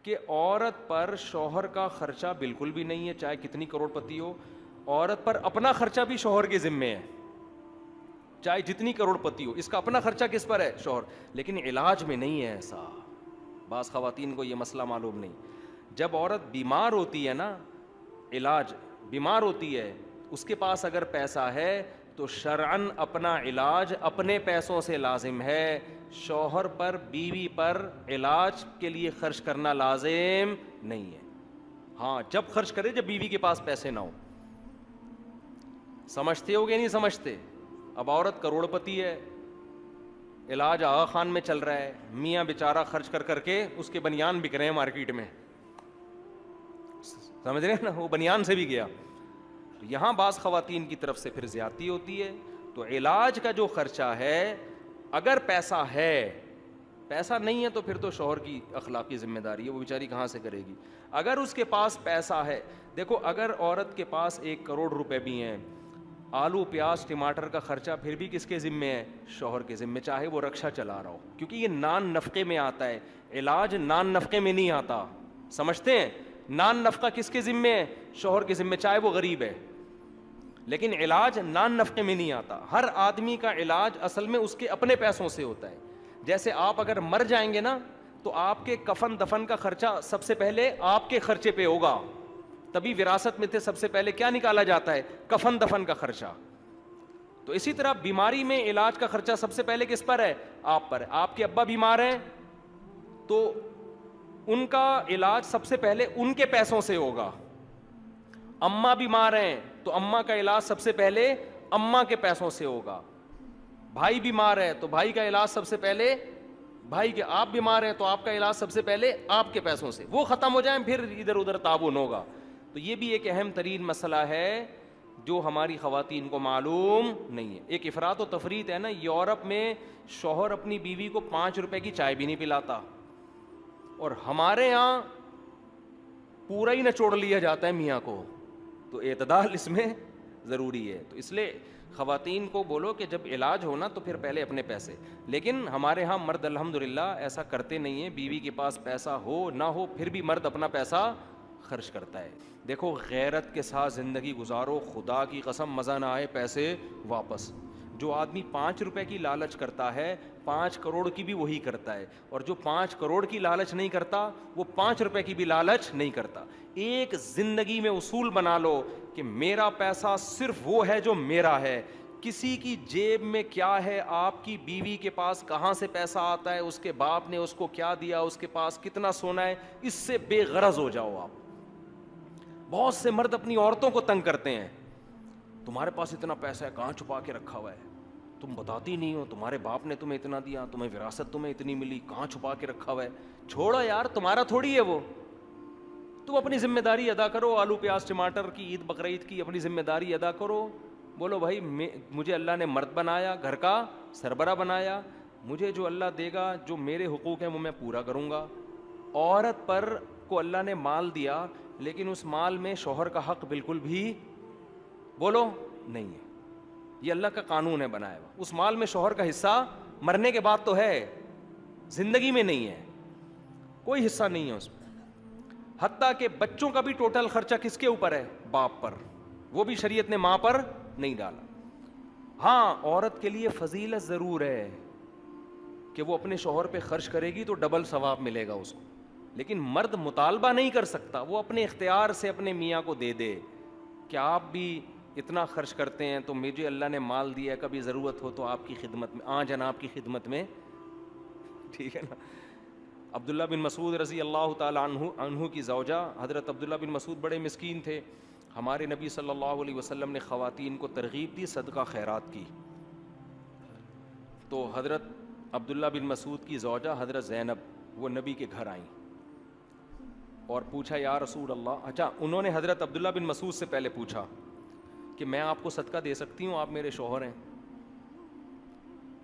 کہ عورت پر شوہر کا خرچہ بالکل بھی نہیں ہے، چاہے کتنی کروڑ پتی ہو. عورت پر اپنا خرچہ بھی شوہر کے ذمے ہے، چاہے جتنی کروڑ پتی ہو، اس کا اپنا خرچہ کس پر ہے؟ شوہر. لیکن علاج میں نہیں ہے ایسا. بعض خواتین کو یہ مسئلہ معلوم نہیں. جب عورت بیمار ہوتی ہے نا، علاج بیمار ہوتی ہے، اس کے پاس اگر پیسہ ہے تو شرعاً اپنا علاج اپنے پیسوں سے لازم ہے. شوہر پر، بیوی پر علاج کے لیے خرچ کرنا لازم نہیں ہے. ہاں جب خرچ کرے جب بیوی کے پاس پیسے نہ ہو. سمجھتے ہو گے نہیں سمجھتے؟ اب عورت کروڑ پتی ہے، علاج آغا خان میں چل رہا ہے، میاں بیچارہ خرچ کر کر کے اس کے بنیان بک رہے ہیں مارکیٹ میں، سمجھ رہے ہیں نا، وہ بنیان سے بھی گیا. یہاں بعض خواتین کی طرف سے پھر زیادتی ہوتی ہے. تو علاج کا جو خرچہ ہے، اگر پیسہ ہے، پیسہ نہیں ہے تو پھر تو شوہر کی اخلاقی ذمہ داری ہے، وہ بیچاری کہاں سے کرے گی. اگر اس کے پاس پیسہ ہے، دیکھو اگر عورت کے پاس 1 کروڑ روپے بھی ہیں، آلو پیاز ٹماٹر کا خرچہ پھر بھی کس کے ذمے ہے؟ شوہر کے ذمے، چاہے وہ رکشہ چلا رہا ہو، کیونکہ یہ نان نفقے میں آتا ہے. علاج نان نفقے میں نہیں آتا، سمجھتے ہیں؟ نان نفقہ کس کے ذمے ہے؟ شوہر کے ذمے، چاہے وہ غریب ہے. لیکن علاج نان نفقے میں نہیں آتا. ہر آدمی کا علاج اصل میں اس کے اپنے پیسوں سے ہوتا ہے. جیسے آپ اگر مر جائیں گے نا تو آپ کے کفن دفن کا خرچہ سب سے پہلے آپ کے خرچے پہ ہوگا. تبھی وراثت میں تھے سب سے پہلے کیا نکالا جاتا ہے؟ کفن دفن کا خرچہ. تو اسی طرح بیماری میں علاج کا خرچہ سب سے پہلے کس پر ہے؟ آپ پر. آپ کے ابا بیمار ہیں تو ان کا علاج سب سے پہلے ان کے پیسوں سے ہوگا. اماں بیمار ہیں تو اماں کا علاج سب سے پہلے اماں کے پیسوں سے ہوگا. بھائی بیمار ہے تو بھائی کا علاج سب سے پہلے بھائی کے. آپ بیمار ہیں تو آپ کا علاج سب سے پہلے آپ کے پیسوں سے. وہ ختم ہو جائیں پھر ادھر ادھر تعاون ہوگا. تو یہ بھی ایک اہم ترین مسئلہ ہے جو ہماری خواتین کو معلوم نہیں ہے. ایک افراط و تفریط ہے نا. یورپ میں شوہر اپنی بیوی کو 5 روپے کی چائے بھی نہیں پلاتا، اور ہمارے یہاں پورا ہی نچوڑ لیا جاتا ہے میاں کو. تو اعتدال اس میں ضروری ہے. تو اس لیے خواتین کو بولو کہ جب علاج ہونا تو پھر پہلے اپنے پیسے. لیکن ہمارے ہاں مرد الحمدللہ ایسا کرتے نہیں ہیں. بیوی کے پاس پیسہ ہو نہ ہو پھر بھی مرد اپنا پیسہ خرچ کرتا ہے. دیکھو غیرت کے ساتھ زندگی گزارو، خدا کی قسم مزہ نہ آئے پیسے واپس. جو آدمی 5 روپے کی لالچ کرتا ہے 5 کروڑ کی بھی وہی کرتا ہے. اور جو 5 کروڑ کی لالچ نہیں کرتا وہ 5 روپے کی بھی لالچ نہیں کرتا. ایک زندگی میں اصول بنا لو کہ میرا پیسہ صرف وہ ہے جو میرا ہے. کسی کی جیب میں کیا ہے، آپ کی بیوی کے پاس کہاں سے پیسہ آتا ہے، اس کے باپ نے اس کو کیا دیا، اس کے پاس کتنا سونا ہے، اس سے بے غرض ہو جاؤ آپ. بہت سے مرد اپنی عورتوں کو تنگ کرتے ہیں، تمہارے پاس اتنا پیسہ ہے کہاں چھپا کے رکھا ہوا ہے، تم بتاتی نہیں ہو، تمہارے باپ نے تمہیں اتنا دیا، تمہیں وراثت تمہیں اتنی ملی، کہاں چھپا کے رکھا ہوا ہے. چھوڑو یار، تمہارا تھوڑی ہے وہ. تم اپنی ذمہ داری ادا کرو. آلو پیاز ٹماٹر کی عید بقرعید کی اپنی ذمہ داری ادا کرو. بولو بھائی مجھے اللہ نے مرد بنایا، گھر کا سربراہ بنایا، مجھے جو اللہ دے گا، جو میرے حقوق ہیں وہ میں پورا کروں گا. عورت پر کو اللہ نے مال دیا لیکن اس مال میں شوہر کا حق بالکل بھی بولو نہیں ہے. یہ اللہ کا قانون ہے بنایا ہوا. اس مال میں شوہر کا حصہ مرنے کے بعد تو ہے، زندگی میں نہیں ہے، کوئی حصہ نہیں ہے اس میں. حتیٰ کہ بچوں کا بھی ٹوٹل خرچہ کس کے اوپر ہے؟ باپ پر. وہ بھی شریعت نے ماں پر نہیں ڈالا. ہاں عورت کے لیے فضیلت ضرور ہے کہ وہ اپنے شوہر پہ خرچ کرے گی تو ڈبل ثواب ملے گا اس کو. لیکن مرد مطالبہ نہیں کر سکتا، وہ اپنے اختیار سے اپنے میاں کو دے دے کہ آپ بھی اتنا خرچ کرتے ہیں تو مجھے اللہ نے مال دیا ہے، کبھی ضرورت ہو تو آپ کی خدمت میں جناب کی خدمت میں. ٹھیک ہے نا. عبداللہ بن مسعود رضی اللہ تعالیٰ عنہ کی زوجہ حضرت عبداللہ بن مسعود بڑے مسکین تھے. ہمارے نبی صلی اللہ علیہ وسلم نے خواتین کو ترغیب دی صدقہ خیرات کی. تو حضرت عبداللہ بن مسعود کی زوجہ حضرت زینب وہ نبی کے گھر آئیں اور پوچھا یا رسول اللہ. اچھا انہوں نے حضرت عبداللہ بن مسعود سے پہلے پوچھا کہ میں آپ کو صدقہ دے سکتی ہوں، آپ میرے شوہر ہیں،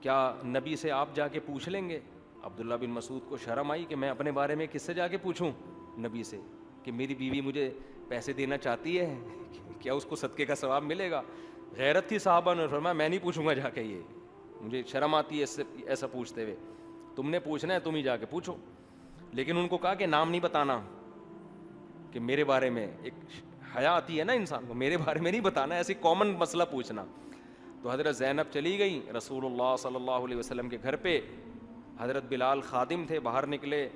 کیا نبی سے آپ جا کے پوچھ لیں گے؟ عبداللہ بن مسعود کو شرم آئی کہ میں اپنے بارے میں کس سے جا کے پوچھوں؟ نبی سے، کہ میری بیوی مجھے پیسے دینا چاہتی ہے، کیا اس کو صدقے کا ثواب ملے گا؟ غیرت تھی صحابہ نے فرمایا میں نہیں پوچھوں گا جا کے، یہ مجھے شرم آتی ہے اس سے ایسا پوچھتے ہوئے، تم نے پوچھنا ہے تم ہی جا کے پوچھو. لیکن ان کو کہا کہ نام نہیں بتانا, کہ میرے بارے میں ایک حیا آتی ہے نا انسان کو, میرے بارے میں نہیں بتانا, ایسی کامن مسئلہ پوچھنا. تو حضرت زینب چلی گئیں رسول اللہ صلی اللہ علیہ وسلم کے گھر پہ. حضرت بلال خادم تھے, باہر نکلے,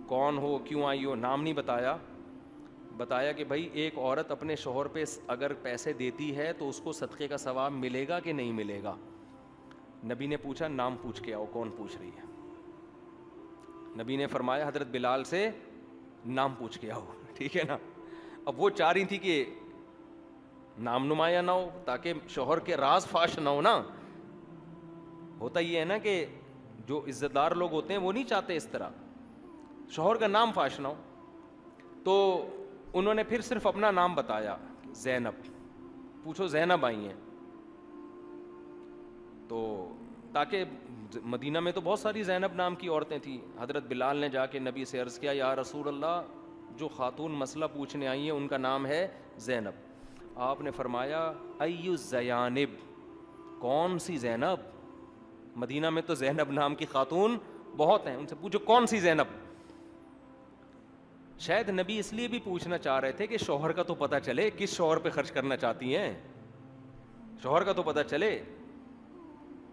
کون ہو, کیوں آئی ہو, نام نہیں بتایا. بتایا کہ بھائی ایک عورت اپنے شوہر پہ اگر پیسے دیتی ہے تو اس کو صدقے کا ثواب ملے گا کہ نہیں ملے گا. نبی نے پوچھا نام پوچھ کے آؤ, کون پوچھ رہی ہے. نبی نے فرمایا حضرت بلال سے نام پوچھ کے آؤ, ٹھیک ہے نا. اب وہ چاہ رہی تھی کہ نام نمایاں نہ ہو تاکہ شوہر کے راز فاش نہ ہو نا. ہوتا یہ ہے نا کہ جو عزت دار لوگ ہوتے ہیں وہ نہیں چاہتے اس طرح شوہر کا نام فاش نہ ہو. تو انہوں نے پھر صرف اپنا نام بتایا, زینب. پوچھو زینب آئی ہیں, تو تاکہ مدینہ میں تو بہت ساری زینب نام کی عورتیں تھیں. حضرت بلال نے جا کے نبی سے عرض کیا یا رسول اللہ, جو خاتون مسئلہ پوچھنے آئی ہیں ان کا نام ہے زینب. آپ نے فرمایا ایو الزیانب, کون سی زینب, مدینہ میں تو زینب نام کی خاتون بہت ہیں, ان سے پوچھو کون سی زینب. شاید نبی اس لیے بھی پوچھنا چاہ رہے تھے کہ شوہر کا تو پتہ چلے کس شوہر پہ خرچ کرنا چاہتی ہیں, شوہر کا تو پتہ چلے.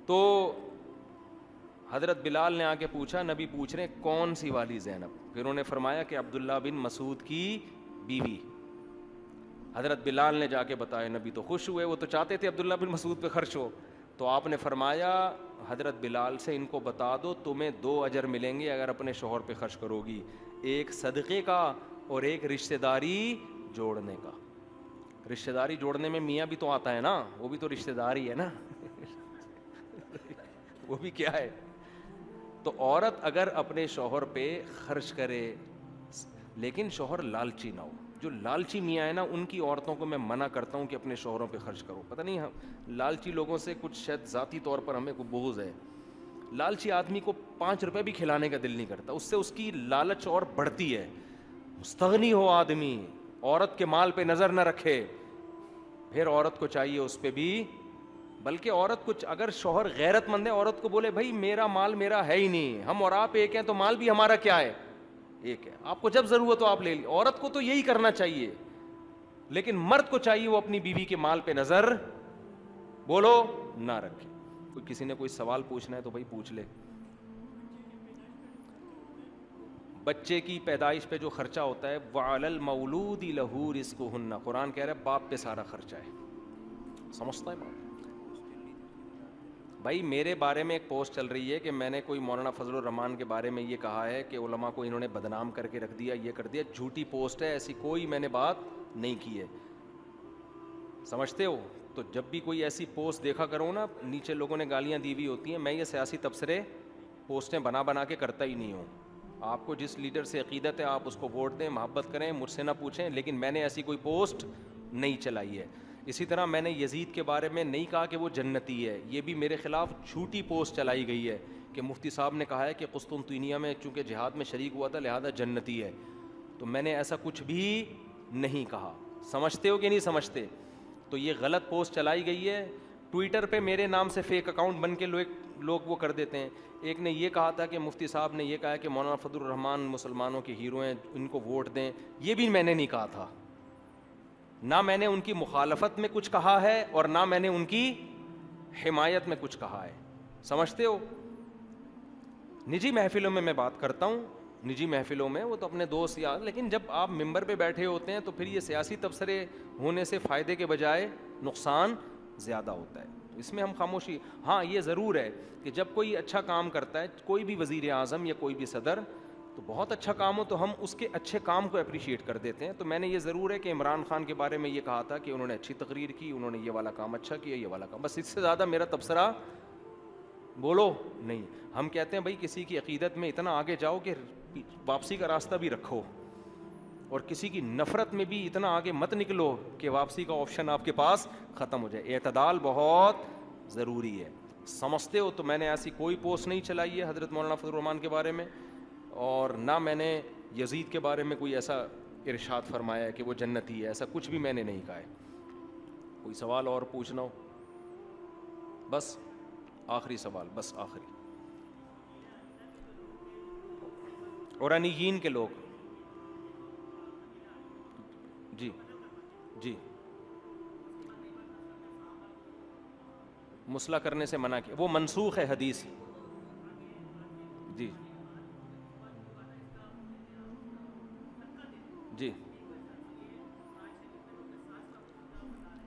تو حضرت بلال نے آ کے پوچھا, نبی پوچھ رہے کون سی والی زینب. پھر انہوں نے فرمایا کہ عبداللہ بن مسعود کی بیوی. حضرت بلال نے جا کے بتایا, نبی تو خوش ہوئے, وہ تو چاہتے تھے عبداللہ بن مسعود پہ خرچ ہو. تو آپ نے فرمایا حضرت بلال سے ان کو بتا دو تمہیں 2 اجر ملیں گے اگر اپنے شوہر پہ خرچ کرو گی, ایک صدقے کا اور ایک رشتہ داری جوڑنے کا. رشتہ داری جوڑنے میں میاں بھی تو آتا ہے نا, وہ بھی تو رشتہ داری ہے نا وہ بھی کیا ہے. تو عورت اگر اپنے شوہر پہ خرچ کرے لیکن شوہر لالچی نہ ہو, جو لالچی میاں ہے نا ان کی عورتوں کو میں منع کرتا ہوں کہ اپنے شوہروں پہ خرچ کرو. پتہ نہیں لالچی لوگوں سے کچھ شاید ذاتی طور پر ہمیں کوئی بغض ہے. لالچی آدمی کو 5 روپے بھی کھلانے کا دل نہیں کرتا, اس سے اس کی لالچ اور بڑھتی ہے. مستغنی ہو آدمی, عورت کے مال پہ نظر نہ رکھے, پھر عورت کو چاہیے اس پہ بھی, بلکہ عورت کچھ اگر شوہر غیرت مند ہے عورت کو بولے بھائی میرا مال میرا ہے ہی نہیں, ہم اور آپ ایک ہیں تو مال بھی ہمارا کیا ہے, ایک ہے, آپ کو جب ضرورت ہو آپ لے لیں. عورت کو تو یہی کرنا چاہیے, لیکن مرد کو چاہیے وہ اپنی بیوی کے مال پہ نظر بولو نہ رکھے. کوئی کسی نے کوئی سوال پوچھنا ہے تو بھائی پوچھ لے. بچے کی پیدائش پہ جو خرچہ ہوتا ہے وَعَلَى الْمَوْلُودِ لَهُ رِزْقُهُنَّ, قرآن کہہ رہا ہے باپ پہ سارا خرچہ ہے. سمجھتا ہے باپ. بھائی میرے بارے میں ایک پوسٹ چل رہی ہے کہ میں نے کوئی مولانا فضل الرحمان کے بارے میں یہ کہا ہے کہ علماء کو انہوں نے بدنام کر کے رکھ دیا, یہ کر دیا. جھوٹی پوسٹ ہے, ایسی کوئی میں نے بات نہیں کی ہے, سمجھتے ہو. تو جب بھی کوئی ایسی پوسٹ دیکھا کرو نا, نیچے لوگوں نے گالیاں دی ہوئی ہوتی ہیں. میں یہ سیاسی تبصرے پوسٹیں بنا کے کرتا ہی نہیں ہوں. آپ کو جس لیڈر سے عقیدت ہے آپ اس کو ووٹ دیں, محبت کریں, مجھ سے نہ پوچھیں, لیکن میں نے ایسی کوئی پوسٹ نہیں چلائی ہے. اسی طرح میں نے یزید کے بارے میں نہیں کہا کہ وہ جنتی ہے, یہ بھی میرے خلاف جھوٹی پوسٹ چلائی گئی ہے کہ مفتی صاحب نے کہا ہے کہ قسطنطنیہ میں چونکہ جہاد میں شریک ہوا تھا لہذا جنتی ہے. تو میں نے ایسا کچھ بھی نہیں کہا. سمجھتے ہو کہ نہیں سمجھتے؟ تو یہ غلط پوسٹ چلائی گئی ہے. ٹویٹر پہ میرے نام سے فیک اکاؤنٹ بن کے لوگ وہ کر دیتے ہیں. ایک نے یہ کہا تھا کہ مفتی صاحب نے یہ کہا ہے کہ مولانا فضل الرحمان مسلمانوں کے ہیرو ہیں, ان کو ووٹ دیں. یہ بھی میں نے نہیں کہا تھا. نہ میں نے ان کی مخالفت میں کچھ کہا ہے اور نہ میں نے ان کی حمایت میں کچھ کہا ہے. سمجھتے ہو؟ نجی محفلوں میں بات کرتا ہوں, نجی محفلوں میں وہ تو اپنے دوست یاد, لیکن جب آپ ممبر پہ بیٹھے ہوتے ہیں تو پھر یہ سیاسی تبصرے ہونے سے فائدے کے بجائے نقصان زیادہ ہوتا ہے. اس میں ہم خاموشی. ہاں یہ ضرور ہے کہ جب کوئی اچھا کام کرتا ہے, کوئی بھی وزیر اعظم یا کوئی بھی صدر, تو بہت اچھا کام ہو تو ہم اس کے اچھے کام کو اپریشیٹ کر دیتے ہیں. تو میں نے یہ ضرور ہے کہ عمران خان کے بارے میں یہ کہا تھا کہ انہوں نے اچھی تقریر کی, انہوں نے یہ والا کام اچھا کیا, یہ والا کام, بس اس سے زیادہ میرا تبصرہ بولو نہیں. ہم کہتے ہیں بھائی کسی کی عقیدت میں اتنا آگے جاؤ کہ واپسی کا راستہ بھی رکھو, اور کسی کی نفرت میں بھی اتنا آگے مت نکلو کہ واپسی کا آپشن آپ کے پاس ختم ہو جائے. اعتدال بہت ضروری ہے. سمجھتے ہو؟ تو میں نے ایسی کوئی پوسٹ نہیں چلائی ہے حضرت مولانا فضل الرحمان کے بارے میں, اور نہ میں نے یزید کے بارے میں کوئی ایسا ارشاد فرمایا ہے کہ وہ جنتی ہے, ایسا کچھ بھی میں نے نہیں کہا ہے. کوئی سوال اور پوچھنا ہو؟ بس آخری سوال, بس آخری. اورانیین کے لوگ. جی جی مسلح کرنے سے منع کیا, وہ منسوخ ہے حدیث. جی جی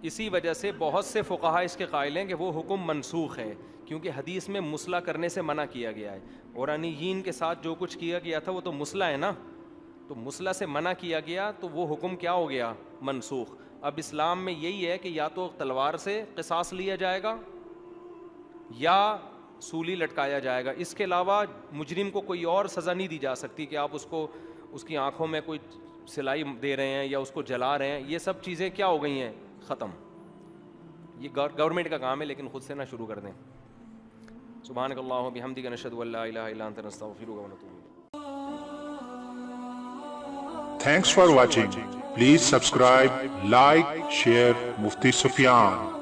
اسی وجہ سے بہت سے فقہا اس کے قائل ہیں کہ وہ حکم منسوخ ہے, کیونکہ حدیث میں مسلح کرنے سے منع کیا گیا ہے. اورانیین کے ساتھ جو کچھ کیا گیا تھا وہ تو مسلح ہے نا, تو مسلح سے منع کیا گیا تو وہ حکم کیا ہو گیا, منسوخ. اب اسلام میں یہی ہے کہ یا تو تلوار سے قصاص لیا جائے گا یا سولی لٹکایا جائے گا, اس کے علاوہ مجرم کو کوئی اور سزا نہیں دی جا سکتی کہ آپ اس کو اس کی آنکھوں میں کوئی سلائی دے رہے ہیں یا اس کو جلا رہے ہیں. یہ سب چیزیں کیا ہو گئی ہیں, ختم. یہ گورنمنٹ کا کام ہے, لیکن خود سے نہ شروع کر دیں. سبحانک اللہم و بحمدک نشہد ان لا الہ الا انت نستغفرک و نتوب الیک. Thanks for watching. Please subscribe, like, share Mufti Sufyan.